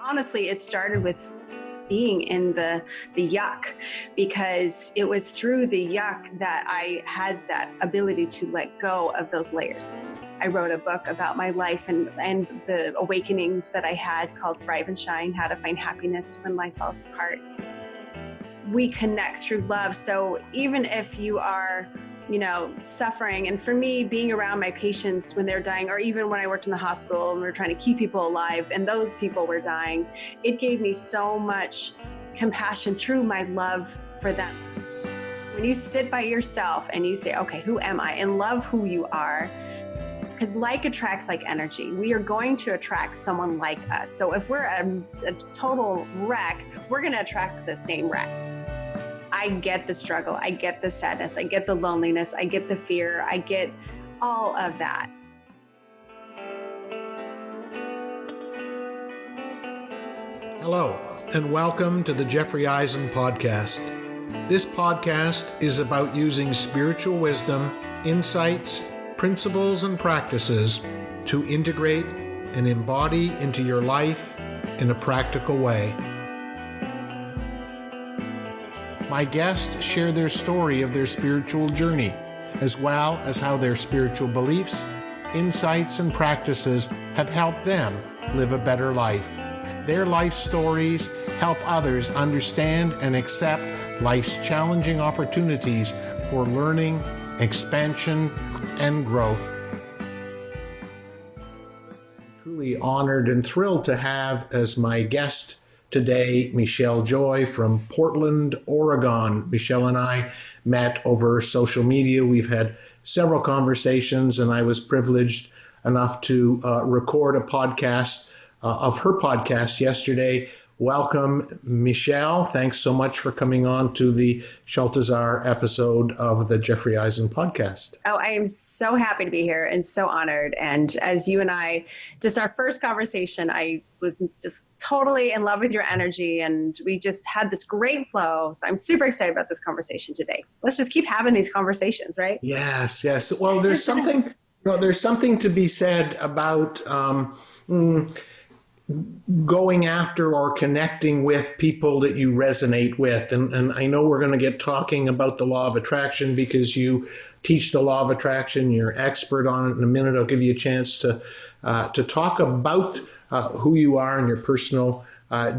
Honestly, it started with being in the yuck, because it was through the yuck that I had that ability to let go of those layers. I wrote a book about my life and the awakenings that I had called Thrive and Shine, How to Find Happiness When Life Falls Apart. We connect through love. So even if you are suffering. And for me, being around my patients when they're dying, or even when I worked in the hospital and we were trying to keep people alive and those people were dying, it gave me so much compassion through my love for them. When you sit by yourself and you say, okay, who am I? And love who you are, because like attracts like energy. We are going to attract someone like us. So if we're a total wreck, we're going to attract the same wreck. I get the struggle, I get the sadness, I get the loneliness, I get the fear, I get all of that. Hello, and welcome to the Jeffrey Eisen podcast. This podcast is about using spiritual wisdom, insights, principles, and practices to integrate and embody into your life in a practical way. My guests share their story of their spiritual journey, as well as how their spiritual beliefs, insights, and practices have helped them live a better life. Their life stories help others understand and accept life's challenging opportunities for learning, expansion, and growth. Truly honored and thrilled to have as my guest today, Michele Joy from Portland, Oregon. Michele and I met over social media. We've had several conversations, and I was privileged enough to record a podcast of her podcast yesterday. Welcome, Michele. Thanks so much for coming on to the Sheltazar episode of the Jeffrey Eisen podcast. Oh, I am so happy to be here and so honored. And as you and I, just our first conversation, I was just totally in love with your energy, and we just had this great flow. So I'm super excited about this conversation today. Let's just keep having these conversations, right? Yes. Well, there's something, there's something to be said about going after or connecting with people that you resonate with. And I know we're going to get talking about the law of attraction because you teach the law of attraction. You're expert on it. In a minute, I'll give you a chance to talk about who you are and your personal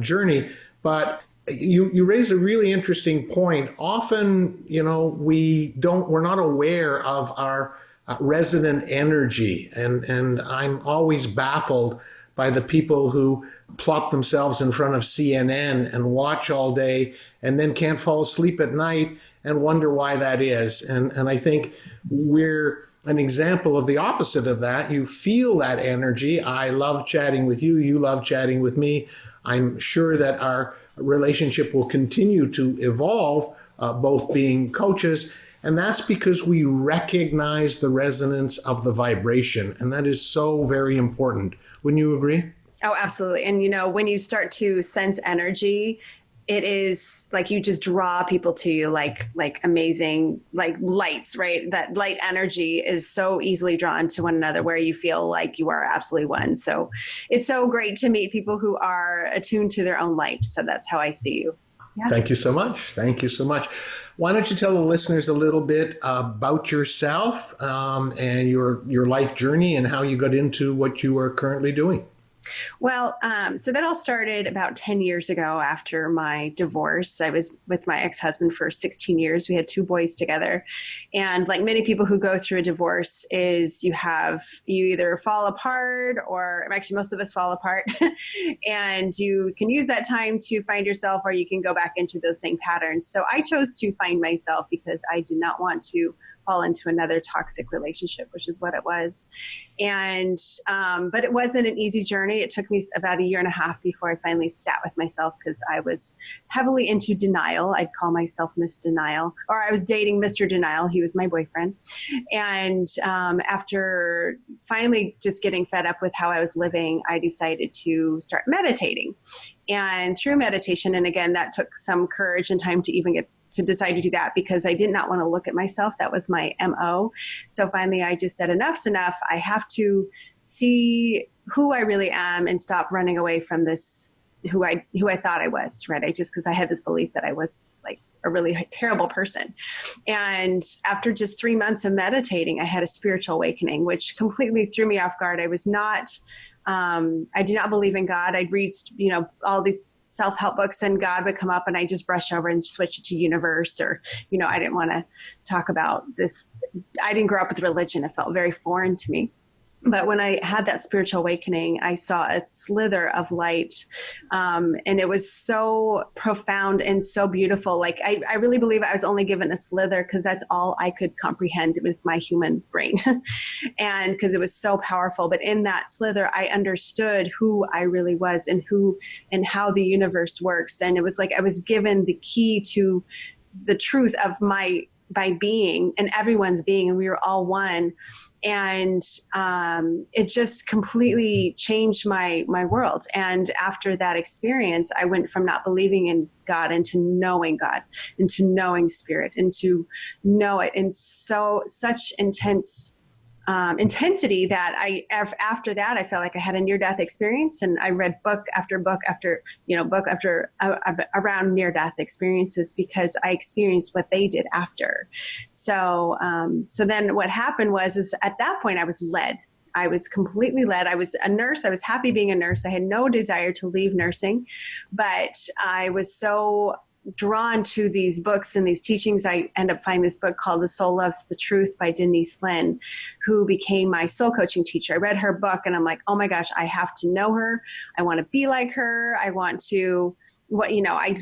journey. But you raise a really interesting point. Often, we're not aware of our resonant energy. And I'm always baffled by the people who plop themselves in front of CNN and watch all day and then can't fall asleep at night and wonder why that is. And I think we're an example of the opposite of that. You feel that energy. I love chatting with you. You love chatting with me. I'm sure that our relationship will continue to evolve, both being coaches. And that's because we recognize the resonance of the vibration. And that is so very important. Wouldn't you agree? Oh, absolutely. And, when you start to sense energy, it is like you just draw people to you like amazing, like lights, right? That light energy is so easily drawn to one another where you feel like you are absolutely one. So it's so great to meet people who are attuned to their own light. So that's how I see you. Yeah. Thank you so much. Thank you so much. Why don't you tell the listeners a little bit about yourself and your life journey and how you got into what you are currently doing? Well, so that all started about 10 years ago after my divorce. I was with my ex-husband for 16 years. We had 2 boys together. And like many people who go through a divorce is you either fall apart, or actually most of us fall apart, and you can use that time to find yourself, or you can go back into those same patterns. So I chose to find myself because I did not want to fall into another toxic relationship, which is what it was. And, but it wasn't an easy journey. It took me about 1.5 years before I finally sat with myself, because I was heavily into denial. I'd call myself Miss Denial, or I was dating Mr. Denial. He was my boyfriend. And after finally just getting fed up with how I was living, I decided to start meditating. And through meditation, and again, that took some courage and time to even get to decide to do that, because I did not want to look at myself. That was my MO. So finally I just said, enough's enough. I have to see who I really am and stop running away from this who I thought I was, right? Because I had this belief that I was like a really terrible person. And after just 3 months of meditating, I had a spiritual awakening, which completely threw me off guard. I was not, I did not believe in God. I'd read, all these self-help books, and God would come up and I just brush over and switch it to universe, or, I didn't want to talk about this. I didn't grow up with religion. It felt very foreign to me. But when I had that spiritual awakening, I saw a slither of light. And it was so profound and so beautiful. Like, I really believe I was only given a slither because that's all I could comprehend with my human brain. And because it was so powerful. But in that slither, I understood who I really was and how the universe works. And it was like I was given the key to the truth of my being and everyone's being, and we were all one. And it just completely changed my world. And after that experience, I went from not believing in God into knowing God, into knowing spirit, and to know it in such intensity that after that, I felt like I had a near-death experience, and I read book after book after book after around near-death experiences because I experienced what they did after. So then what happened is at that point I was led. I was completely led. I was a nurse. I was happy being a nurse. I had no desire to leave nursing, but I was so drawn to these books and these teachings. I end up finding this book called The Soul Loves the Truth by Denise Lynn, who became my soul coaching teacher. I read her book and I'm like, oh my gosh, I have to know her. I want to be like her. I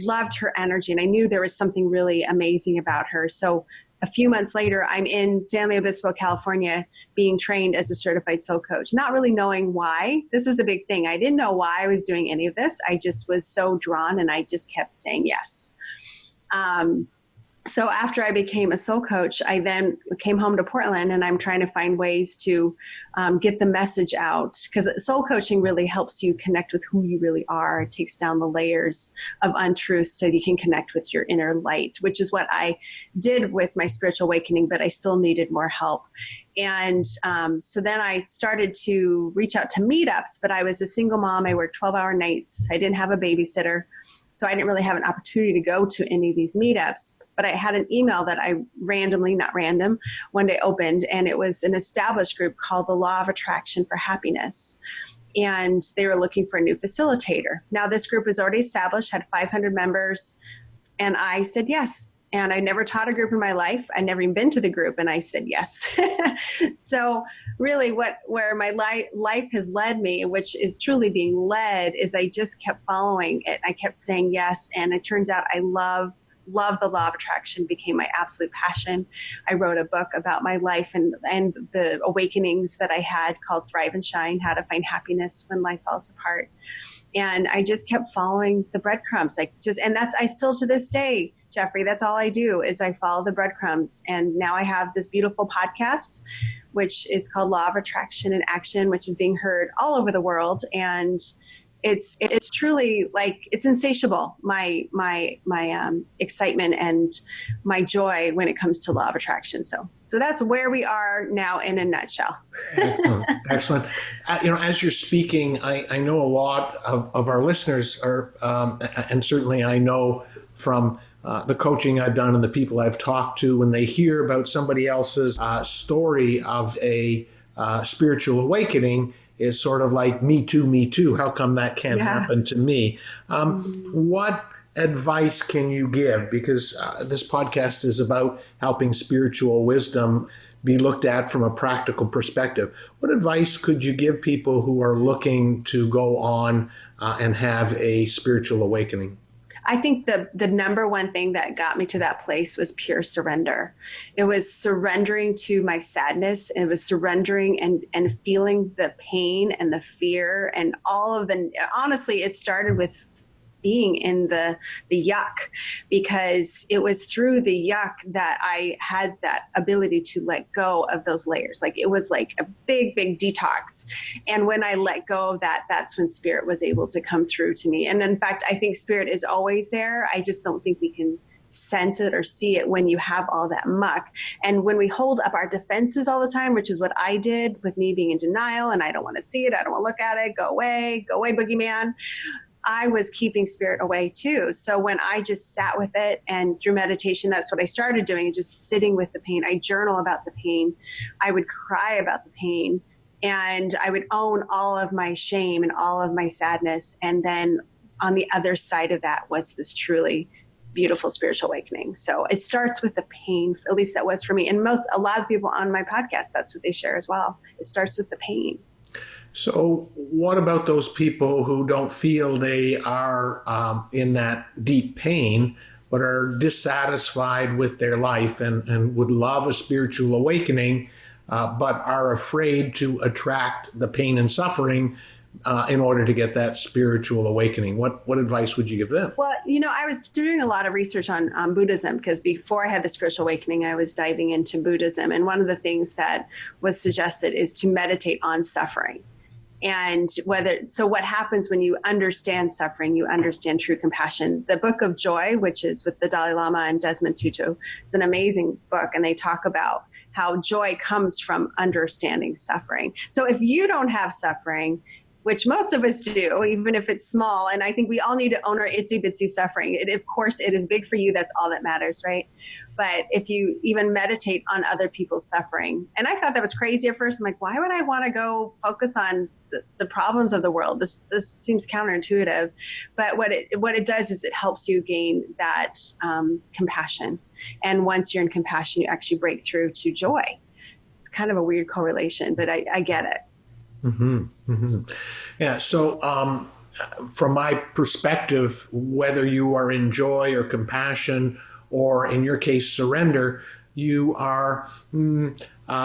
loved her energy, and I knew there was something really amazing about her. So a few months later, I'm in San Luis Obispo, California, being trained as a certified soul coach, not really knowing why. This is the big thing. I didn't know why I was doing any of this. I just was so drawn, and I just kept saying yes. So after I became a soul coach, I then came home to Portland, and I'm trying to find ways to get the message out, because soul coaching really helps you connect with who you really are. It takes down the layers of untruths so you can connect with your inner light, which is what I did with my spiritual awakening, but I still needed more help. And so then I started to reach out to meetups, but I was a single mom. I worked 12-hour nights. I didn't have a babysitter. So I didn't really have an opportunity to go to any of these meetups, but I had an email that I one day opened, and it was an established group called the Law of Attraction for Happiness. And they were looking for a new facilitator. Now this group was already established, had 500 members, and I said yes. And I never taught a group in my life. I never even been to the group, and I said yes. So really where my life has led me, which is truly being led, is I just kept following it. I kept saying yes. And it turns out I love the law of attraction, became my absolute passion. I wrote a book about my life and the awakenings that I had called Thrive and Shine, How to Find Happiness When Life Falls Apart. And I just kept following the breadcrumbs. I still to this day, Jeffrey, that's all I do is I follow the breadcrumbs. And now I have this beautiful podcast, which is called Law of Attraction in Action, which is being heard all over the world. And it's truly like, it's insatiable, my excitement and my joy when it comes to law of attraction. So that's where we are now in a nutshell. Excellent. As you're speaking, I know a lot of our listeners are, and certainly I know from the coaching I've done and the people I've talked to, when they hear about somebody else's story of a spiritual awakening, is sort of like, me too. How come that can't happen to me? What advice can you give? Because this podcast is about helping spiritual wisdom be looked at from a practical perspective. What advice could you give people who are looking to go on and have a spiritual awakening? I think the number one thing that got me to that place was pure surrender. It was surrendering to my sadness. It was surrendering and feeling the pain and the fear and all of honestly, it started with being in the yuck, because it was through the yuck that I had that ability to let go of those layers. Like, it was like a big, big detox. And when I let go of that, that's when spirit was able to come through to me. And in fact, I think spirit is always there. I just don't think we can sense it or see it when you have all that muck. And when we hold up our defenses all the time, which is what I did with me being in denial, and I don't want to see it, I don't want to look at it, go away, boogeyman. I was keeping spirit away too. So when I just sat with it, and through meditation, that's what I started doing, just sitting with the pain. I journal about the pain. I would cry about the pain, and I would own all of my shame and all of my sadness. And then on the other side of that was this truly beautiful spiritual awakening. So it starts with the pain, at least that was for me. And a lot of people on my podcast, that's what they share as well. It starts with the pain. So what about those people who don't feel they are in that deep pain, but are dissatisfied with their life and would love a spiritual awakening, but are afraid to attract the pain and suffering in order to get that spiritual awakening? What advice would you give them? Well, I was doing a lot of research on Buddhism, because before I had the spiritual awakening, I was diving into Buddhism. And one of the things that was suggested is to meditate on suffering. And what happens when you understand suffering, you understand true compassion. The Book of Joy, which is with the Dalai Lama and Desmond Tutu, it's an amazing book. And they talk about how joy comes from understanding suffering. So if you don't have suffering, which most of us do, even if it's small, and I think we all need to own our itsy bitsy suffering. Of course, it is big for you. That's all that matters, right? But if you even meditate on other people's suffering, and I thought that was crazy at first. I'm like, why would I want to go focus on the problems of the world? This seems counterintuitive. But what it does is it helps you gain that compassion. And once you're in compassion, you actually break through to joy. It's kind of a weird correlation, but I get it. Mm-hmm, mm-hmm. Yeah. So from my perspective, whether you are in joy or compassion, or in your case, surrender, you are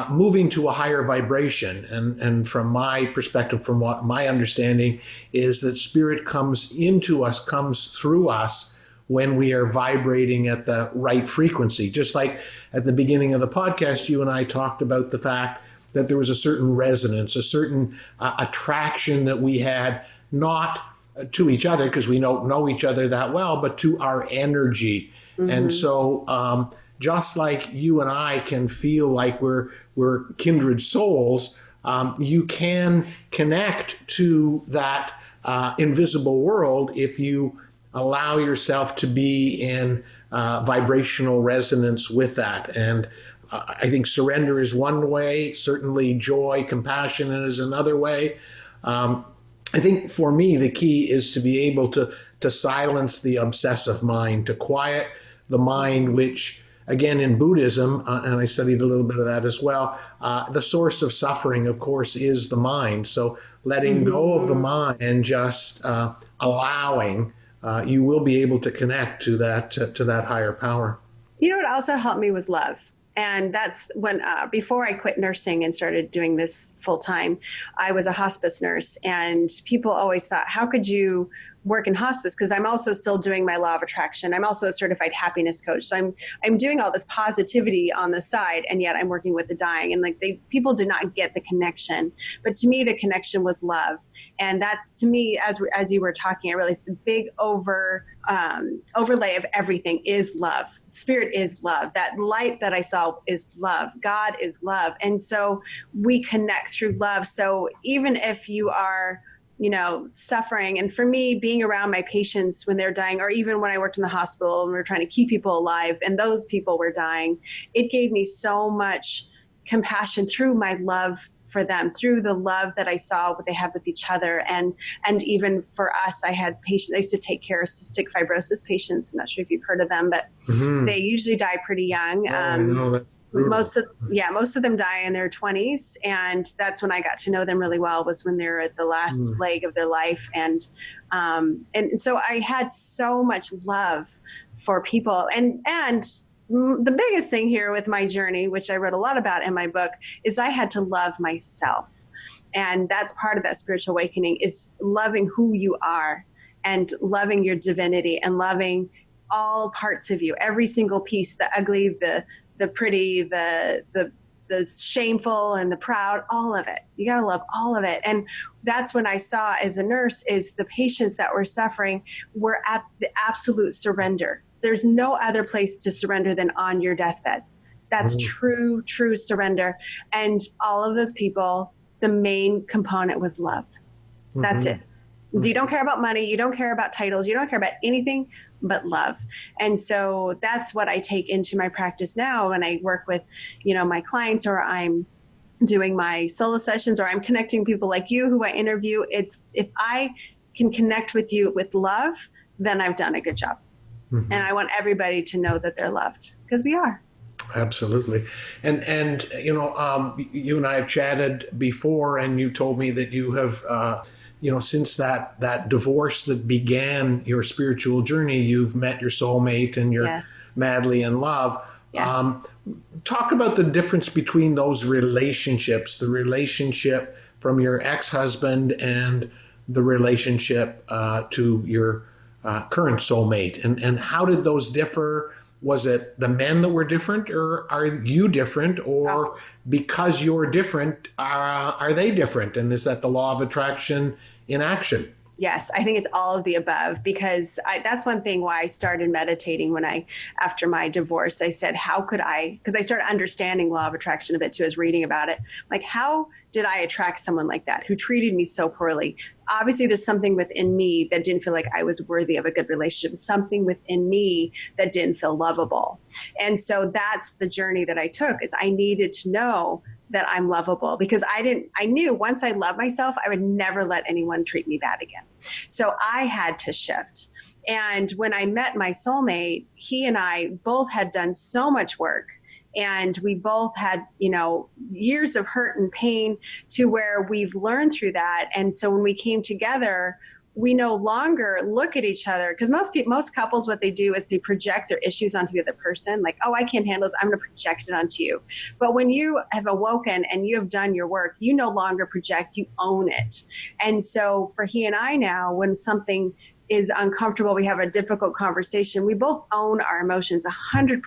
moving to a higher vibration. And from my perspective, from what my understanding is, that spirit comes into us, comes through us when we are vibrating at the right frequency. Just like at the beginning of the podcast, you and I talked about the fact that there was a certain resonance, a certain attraction that we had, not to each other, because we don't know each other that well, but to our energy. Mm-hmm. And so just like you and I can feel like we're kindred souls, you can connect to that invisible world if you allow yourself to be in vibrational resonance with that. And I think surrender is one way, certainly joy, compassion is another way. I think for me, the key is to be able to silence the obsessive mind, to quiet the mind, which, again, in Buddhism, and I studied a little bit of that as well, the source of suffering, of course, is the mind. So letting go of the mind and just allowing, you will be able to connect to that higher power. What also helped me was love. And that's when, before I quit nursing and started doing this full time, I was a hospice nurse. And people always thought, how could you work in hospice? Because I'm also still doing my law of attraction. I'm also a certified happiness coach. So I'm doing all this positivity on the side, and yet I'm working with the dying. And people did not get the connection. But to me, the connection was love. And that's, to me, as you were talking, I realized the big overlay of everything is love. Spirit is love. That light that I saw is love. God is love. And so we connect through love. So even if you are suffering. And for me, being around my patients when they're dying, or even when I worked in the hospital and we were trying to keep people alive and those people were dying, it gave me so much compassion through my love for them, through the love that I saw what they had with each other. And even for us, I had patients, I used to take care of cystic fibrosis patients. I'm not sure if you've heard of them, but they usually die pretty young. Most of them die in their 20s. And that's when I got to know them really well, was when they're at the last leg of their life. And so I had so much love for people. And the biggest thing here with my journey, which I wrote a lot about in my book, is I had to love myself. And that's part of that spiritual awakening, is loving who you are and loving your divinity and loving all parts of you, every single piece, the ugly, the pretty, the shameful and the proud, all of it. You got to love all of it. And that's when I saw as a nurse is the patients that were suffering were at the absolute surrender. There's no other place to surrender than on your deathbed. That's true surrender. And all of those people, the main component was love. That's it. You don't care about money. You don't care about titles. You don't care about anything but love. And so that's what I take into my practice now when I work with, my clients, or I'm doing my solo sessions, or I'm connecting people like you who I interview. It's if I can connect with you with love, then I've done a good job. And I want everybody to know that they're loved, because we are. Absolutely. And you and I have chatted before, and you told me that you have, since that divorce that began your spiritual journey, you've met your soulmate and you're madly in love. Yes. Talk about the difference between those relationships, the relationship from your ex-husband and the relationship to your current soulmate. And how did those differ? Was it the men that were different, or are you different, or because you're different, are they different? And is that the law of attraction in action? Yes, I think it's all of the above, because that's one thing why I started meditating after my divorce. I said, because I started understanding law of attraction a bit too, as reading about it. Like, how did I attract someone like that who treated me so poorly? Obviously, there's something within me that didn't feel like I was worthy of a good relationship, something within me that didn't feel lovable. And so that's the journey that I took, is I needed to know that I'm lovable, because I knew once I love myself, I would never let anyone treat me bad again. So I had to shift. And when I met my soulmate, he and I both had done so much work, and we both had, years of hurt and pain, to where we've learned through that. And so when we came together, we no longer look at each other, because most couples, what they do is they project their issues onto the other person. Like, oh, I can't handle this, I'm going to project it onto you. But when you have awoken and you have done your work, you no longer project, you own it. And so for he and I now, when something is uncomfortable, we have a difficult conversation, we both own our emotions 100%.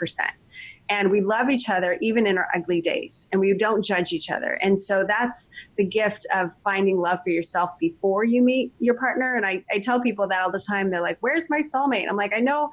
And we love each other even in our ugly days, and we don't judge each other. And so that's the gift of finding love for yourself before you meet your partner. And I tell people that all the time. They're like, where's my soulmate? I'm like, I know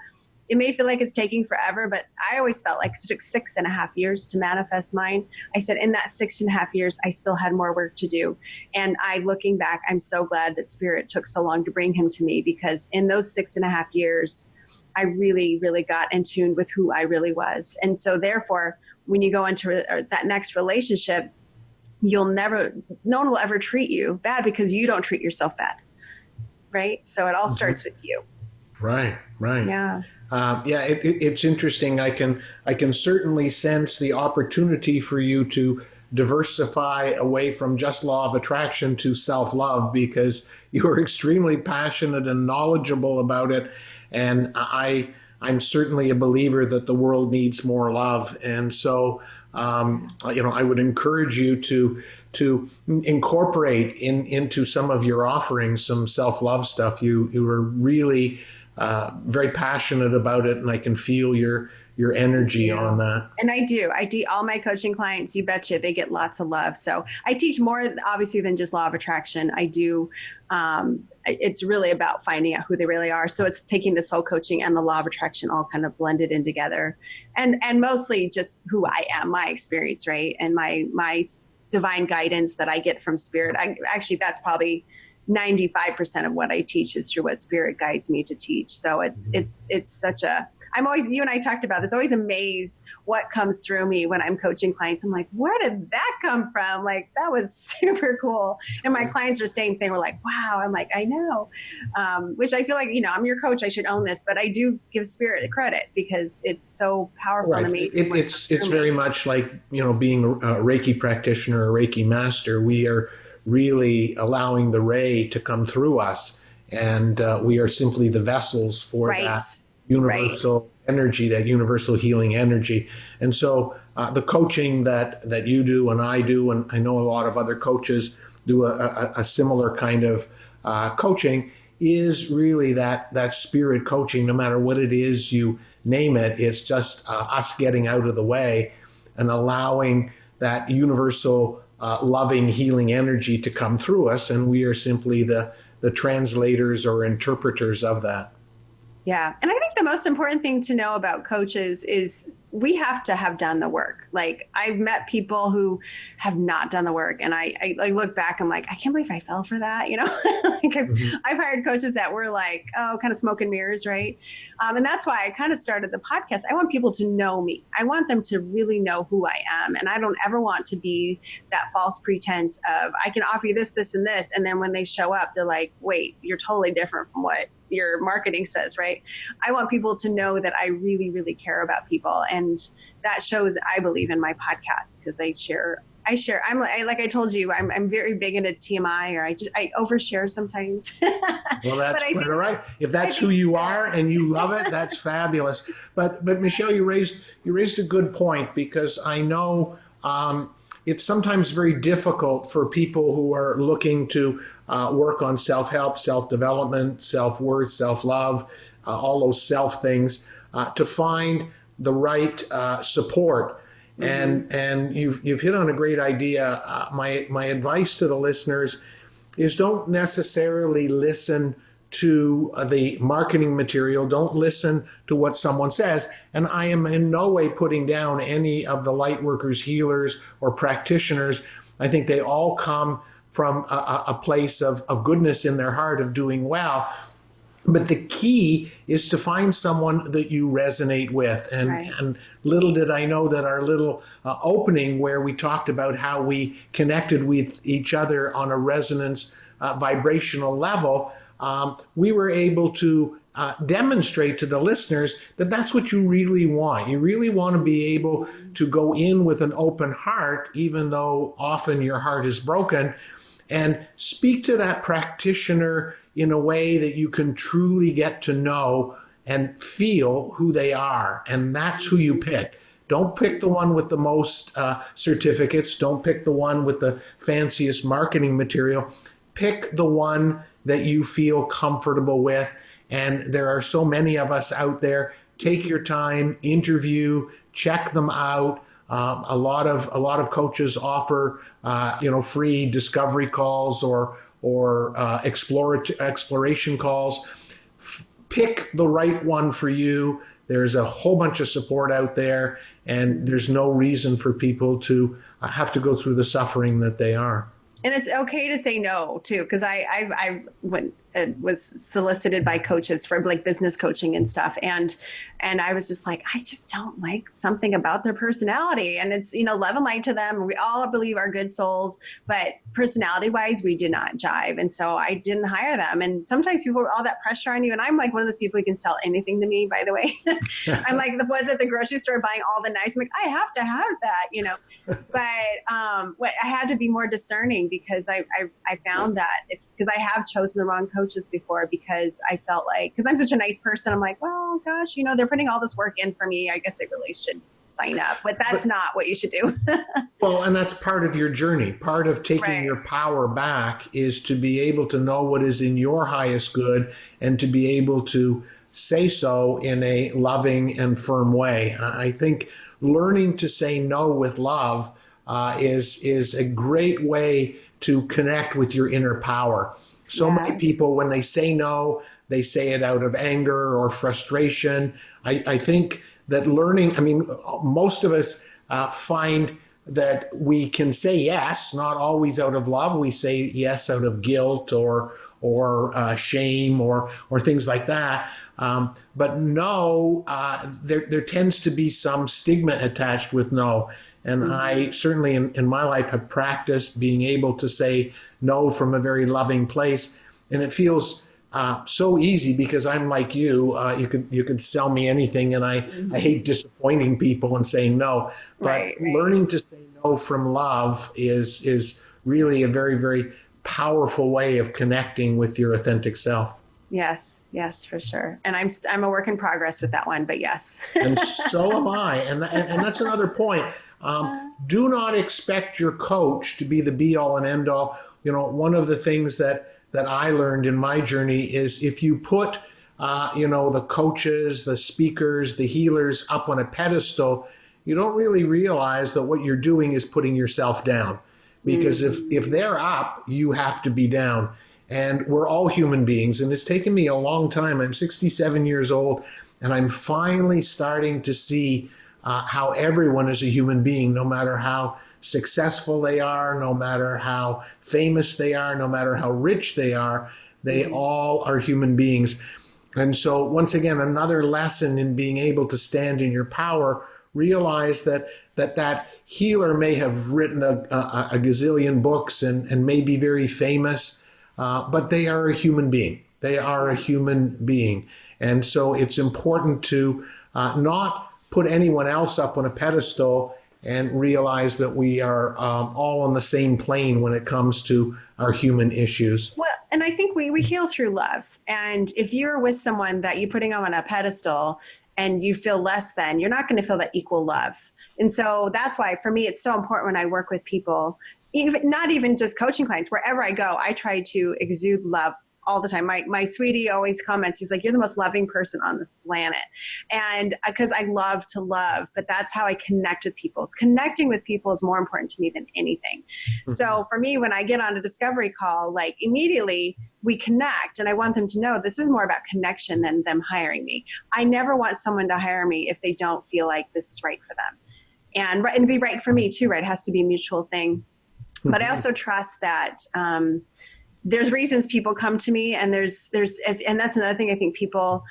it may feel like it's taking forever, but I always felt like it took 6.5 years to manifest mine. I said, in that 6.5 years, I still had more work to do. And looking back, I'm so glad that Spirit took so long to bring him to me, because in those 6.5 years, I really, really got in tune with who I really was. And so therefore, when you go into that next relationship, no one will ever treat you bad, because you don't treat yourself bad. Right? So it all starts with you. Right. Yeah. It's interesting. I can certainly sense the opportunity for you to diversify away from just law of attraction to self-love, because you're extremely passionate and knowledgeable about it. And I'm certainly a believer that the world needs more love. And so, I would encourage you to incorporate into some of your offerings some self-love stuff. You are really very passionate about it, and I can feel your energy on that. And I do all my coaching clients, you betcha, they get lots of love. So I teach more, obviously, than just law of attraction. I do, it's really about finding out who they really are. So it's taking the soul coaching and the law of attraction all kind of blended in together, and mostly just who I am, my experience, right? And my divine guidance that I get from Spirit. Actually, that's probably 95% of what I teach is through what Spirit guides me to teach. So it's such a, I'm always, you and I talked about this, always amazed what comes through me when I'm coaching clients. I'm like, where did that come from? Like, that was super cool. And my clients are the same thing. We're like, wow. I'm like, I know, which I feel like, I'm your coach, I should own this, but I do give Spirit the credit, because it's so powerful to me. It's very much like, being a Reiki practitioner, a Reiki master. We are really allowing the ray to come through us, and we are simply the vessels for that universal energy, that universal healing energy. And so the coaching that you do and I do, and I know a lot of other coaches do a similar kind of coaching, is really that spirit coaching. No matter what it is you name it, it's just us getting out of the way and allowing that universal loving, healing energy to come through us, and we are simply the translators or interpreters of that. Yeah. And I think the most important thing to know about coaches is we have to have done the work. Like I've met people who have not done the work, and I look back, I'm like, I can't believe I fell for that. Like I've hired coaches that were like, oh, kind of smoke and mirrors, right? And that's why I kind of started the podcast. I want people to know me. I want them to really know who I am, and I don't ever want to be that false pretense of I can offer you this, this, and this, and then when they show up, they're like, wait, you're totally different from what your marketing says, right? I want people to know that I really, really care about people. And that shows, I believe, in my podcast, because I share, like I told you, I'm very big into TMI, or I overshare sometimes. Well, that's quite all right. If that's who you are and you love it, that's fabulous. But Michele, you raised a good point, because I know it's sometimes very difficult for people who are looking to work on self-help, self-development, self-worth, self-love, all those self things, to find the right support. And you've hit on a great idea. My advice to the listeners is don't necessarily listen to the marketing material. Don't listen to what someone says. And I am in no way putting down any of the light workers, healers, or practitioners. I think they all come from a place of goodness in their heart, of doing well. But the key is to find someone that you resonate with. And, right. And little did I know that our little opening where we talked about how we connected with each other on a resonance vibrational level, we were able to demonstrate to the listeners that that's what you really want. You really want to be able to go in with an open heart, even though often your heart is broken, and speak to that practitioner in a way that you can truly get to know and feel who they are. And that's who you pick. Don't pick the one with the most certificates. Don't pick the one with the fanciest marketing material. Pick the one that you feel comfortable with. And there are so many of us out there. Take your time, interview, check them out. A lot of coaches offer free discovery calls or exploration calls. Pick the right one for you. There's a whole bunch of support out there, and there's no reason for people to have to go through the suffering that they are. And it's okay to say no too, because I was solicited by coaches for like business coaching and stuff, and I was just like, I just don't like something about their personality, and it's love and light to them. We all believe are good souls, but personality wise, we did not jive, and so I didn't hire them. And sometimes people all that pressure on you, and I'm like one of those people who can sell anything to me. By the way, I'm like the one at the grocery store buying all the nice. I'm like, I have to have that, But what I had to be more discerning, because I found that because I have chosen the wrong coaches before, because I felt like, because I'm such a nice person, I'm like, well, gosh, they're putting all this work in for me. I guess I really should sign up, but that's not what you should do. Well, and that's part of your journey. Part of taking your power back is to be able to know what is in your highest good, and to be able to say so in a loving and firm way. I think learning to say no with love is a great way to connect with your inner power. So many people, when they say no, they say it out of anger or frustration. I think that most of us find that we can say yes, not always out of love. We say yes out of guilt or shame or things like that. But no, there tends to be some stigma attached with no. And I certainly in my life have practiced being able to say no from a very loving place. And it feels so easy, because I'm like you. You could sell me anything, and I hate disappointing people and saying no. But learning to say no from love is really a very, very powerful way of connecting with your authentic self. Yes, for sure. And I'm a work in progress with that one, but yes. And so am I. And that's another point. Do not expect your coach to be the be all and end all. One of the things that I learned in my journey is if you put, the coaches, the speakers, the healers up on a pedestal, you don't really realize that what you're doing is putting yourself down. Because if they're up, you have to be down. And we're all human beings. And it's taken me a long time. I'm 67 years old, and I'm finally starting to see how everyone is a human being, no matter how successful they are, no matter how famous they are, no matter how rich they are, they all are human beings. And so once again, another lesson in being able to stand in your power, realize that healer may have written a gazillion books and may be very famous, but they are a human being. They are a human being. And so it's important to not put anyone else up on a pedestal and realize that we are all on the same plane when it comes to our human issues. Well, and I think we heal through love. And if you're with someone that you're putting on a pedestal and you feel less than, you're not going to feel that equal love. And so that's why, for me, it's so important when I work with people, even not even just coaching clients, wherever I go, I try to exude love all the time. My sweetie always comments, she's like, you're the most loving person on this planet. And because I love to love, but that's how I connect with people. Connecting with people is more important to me than anything. So for me, when I get on a discovery call, like immediately we connect, and I want them to know this is more about connection than them hiring me. I never want someone to hire me if they don't feel like this is right for them. And be right for me too, right? It has to be a mutual thing. But I also trust that there's reasons people come to me, and and that's another thing. I think people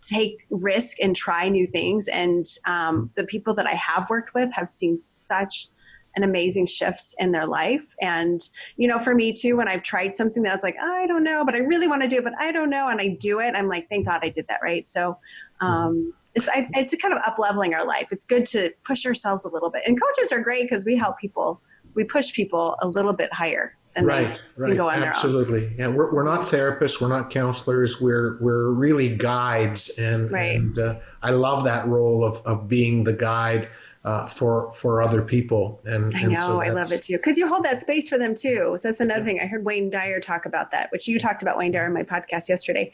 take risk and try new things. And the people that I have worked with have seen such an amazing shifts in their life. And, for me too, when I've tried something that I was like, oh, I don't know, but I really want to do it, but I don't know. And I do it. I'm like, thank God I did that. Right. So, it's kind of up-leveling our life. It's good to push ourselves a little bit. And coaches are great because we help people, we push people a little bit higher. And right. Go on Absolutely. their own. Yeah, we're not therapists, we're not counselors, we're really guides, and I love that role of being the guide for other people. And I know, I love it too, because you hold that space for them too. So that's another thing. I heard Wayne Dyer talk about that, which you talked about Wayne Dyer in my podcast yesterday.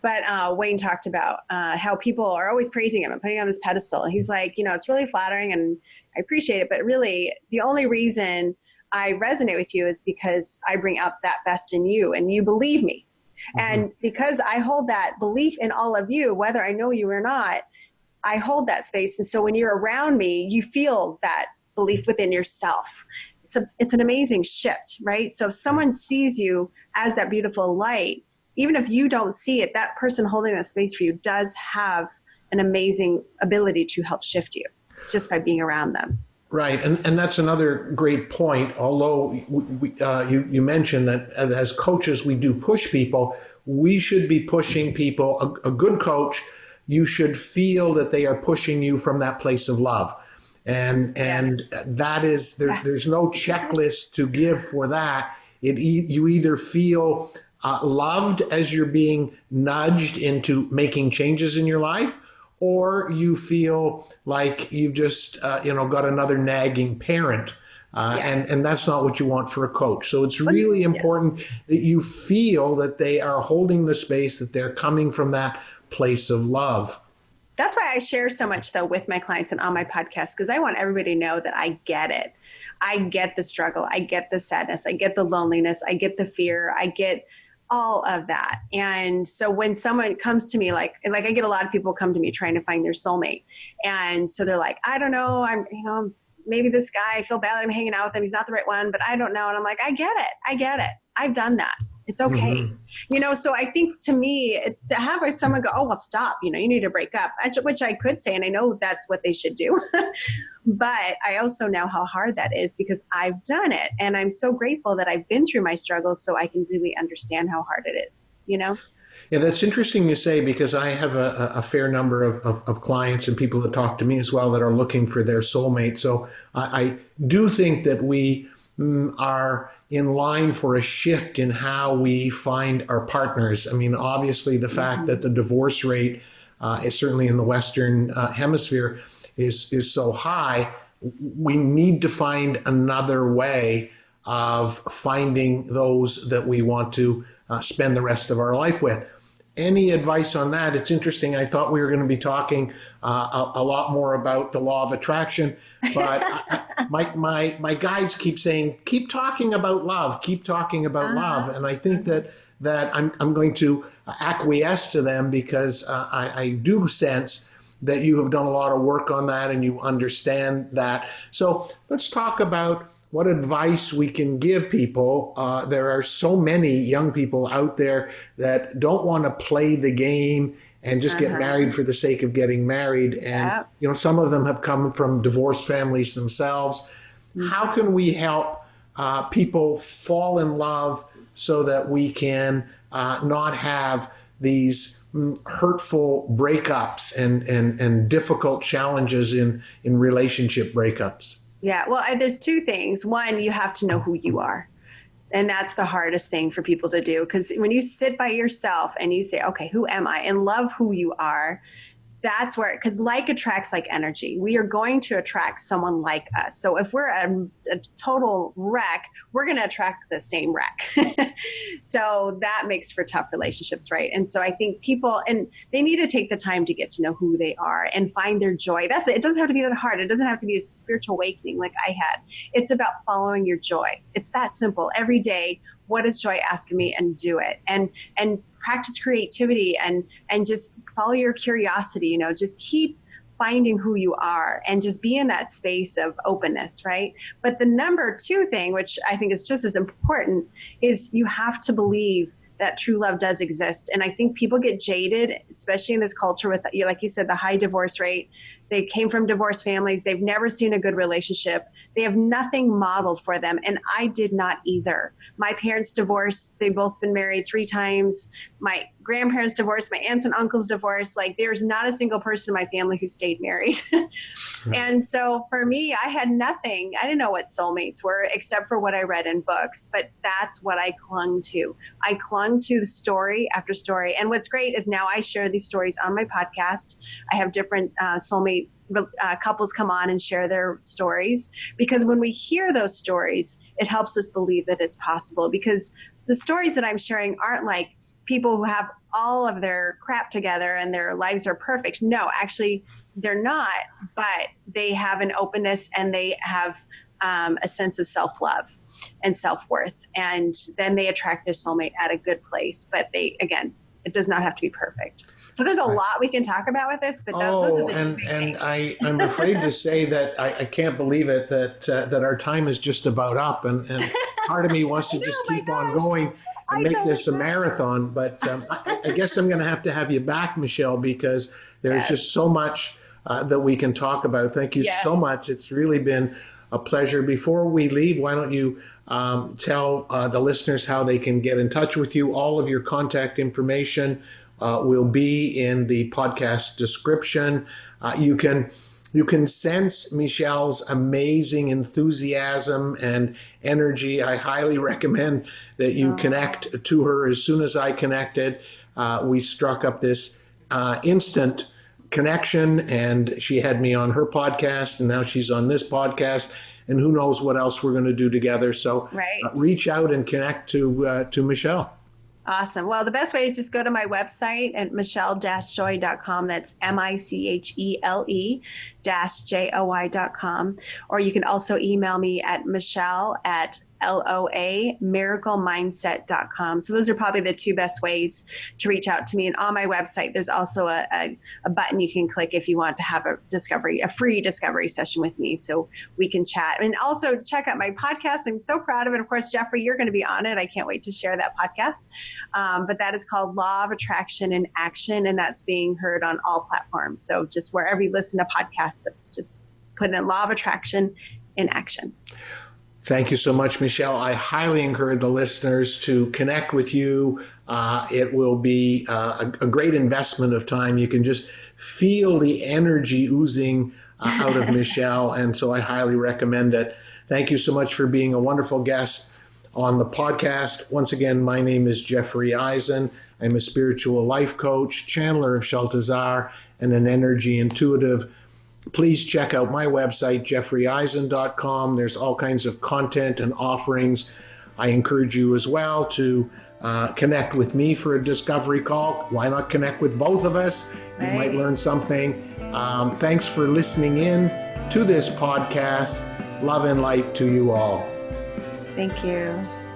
But Wayne talked about how people are always praising him and putting him on this pedestal. And he's like, it's really flattering and I appreciate it, but really the only reason I resonate with you is because I bring out that best in you and you believe me. And because I hold that belief in all of you, whether I know you or not, I hold that space. And so when you're around me, you feel that belief within yourself. It's an amazing shift, right? So if someone sees you as that beautiful light, even if you don't see it, that person holding that space for you does have an amazing ability to help shift you just by being around them. Right, and that's another great point. Although you mentioned that as coaches we do push people, we should be pushing people. A good coach, you should feel that they are pushing you from that place of love, and that is there's no checklist to give for that. You either feel loved as you're being nudged into making changes in your life, or you feel like you've just, got another nagging parent. And that's not what you want for a coach. So it's really important that you feel that they are holding the space, that they're coming from that place of love. That's why I share so much, though, with my clients and on my podcast, because I want everybody to know that I get it. I get the struggle. I get the sadness. I get the loneliness. I get the fear. I get all of that. And so when someone comes to me, like I get a lot of people come to me trying to find their soulmate. And so they're like, I don't know, maybe this guy, I feel bad that I'm hanging out with him. He's not the right one, but I don't know. And I'm like, I get it. I've done that. It's okay. So I think to me, it's to have someone go, oh, well, stop, you need to break up, which I could say, and I know that's what they should do. But I also know how hard that is because I've done it. And I'm so grateful that I've been through my struggles so I can really understand how hard it is, Yeah, that's interesting you say, because I have a fair number of clients and people that talk to me as well that are looking for their soulmate. So I do think that we are in line for a shift in how we find our partners. I mean, obviously the fact that the divorce rate is certainly in the Western hemisphere is so high, we need to find another way of finding those that we want to spend the rest of our life with. Any advice on that? It's interesting. I thought we were going to be talking a lot more about the law of attraction, but my guides keep saying, keep talking about love, keep talking about love. And I think that I'm going to acquiesce to them because I do sense that you have done a lot of work on that and you understand that. So let's talk about what advice we can give people. There are so many young people out there that don't want to play the game and just get married for the sake of getting married. And, some of them have come from divorced families themselves. How can we help people fall in love so that we can not have these hurtful breakups and difficult challenges in relationship breakups? Yeah, well, there's two things. One, you have to know who you are. And that's the hardest thing for people to do. Because when you sit by yourself and you say, okay, who am I? And love who you are, that's where, because like attracts like energy. We are going to attract someone like us. So if we're a total wreck, we're going to attract the same wreck. So that makes for tough relationships, right? And so I think people, and they need to take the time to get to know who they are and find their joy. That's it. It doesn't have to be that hard. It doesn't have to be a spiritual awakening like I had. It's about following your joy. It's that simple. Every day, what is joy asking me, and do it. And practice creativity and just follow your curiosity, just keep finding who you are and just be in that space of openness, right? But the number two thing, which I think is just as important, is you have to believe that true love does exist. And I think people get jaded, especially in this culture with, like you said, the high divorce rate. They came from divorced families. They've never seen a good relationship. They have nothing modeled for them. And I did not either. My parents divorced. They've both been married 3 times. My grandparents divorced. My aunts and uncles divorced. Like, there's not a single person in my family who stayed married. And so for me, I had nothing. I didn't know what soulmates were except for what I read in books. But that's what I clung to. I clung to the story after story. And what's great is now I share these stories on my podcast. I have different soulmate couples come on and share their stories, because when we hear those stories, it helps us believe that it's possible, because the stories that I'm sharing aren't like people who have all of their crap together and their lives are perfect. No, actually they're not, but they have an openness and they have a sense of self-love and self-worth, and then they attract their soulmate at a good place. But it does not have to be perfect. So there's a lot we can talk about with this, but those are the two big things. I'm afraid to say that I can't believe it that our time is just about up, and part of me wants to just keep on going and make this a marathon. But I guess I'm going to have you back, Michele, because there's just so much that we can talk about. Thank you so much. It's really been a pleasure. Before we leave, why don't you tell the listeners how they can get in touch with you? All of your contact information will be in the podcast description. You can sense Michele's amazing enthusiasm and energy. I highly recommend that you connect to her. As soon as I connected, we struck up this instant connection, and she had me on her podcast, and now she's on this podcast, and who knows what else we're going to do together. So reach out and connect to Michele. Awesome. Well, the best way is just go to my website at michele-joy.com. That's MICHELE-JOY.com. Or you can also email me at michele@LOA-miraclemindset.com. So those are probably the two best ways to reach out to me. And on my website, there's also a button you can click if you want to have a free discovery session with me, so we can chat. And also check out my podcast. I'm so proud of it. Of course, Jeffrey, you're going to be on it. I can't wait to share that podcast. But that is called Law of Attraction in Action, and that's being heard on all platforms. So just wherever you listen to podcasts, that's just put in Law of Attraction in Action. Thank you so much, Michele. I highly encourage the listeners to connect with you. It will be a great investment of time. You can just feel the energy oozing out of Michele, and so I highly recommend it. Thank you so much for being a wonderful guest on the podcast. Once again, my name is Jeffrey Eisen. I'm a spiritual life coach, channeler of Sheltazar, and an energy intuitive. Please check out my website, jeffreyeisen.com. There's all kinds of content and offerings. I encourage you as well to connect with me for a discovery call. Why not connect with both of us? You might learn something. Thanks for listening in to this podcast. Love and light to you all. Thank you.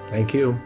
Thank you.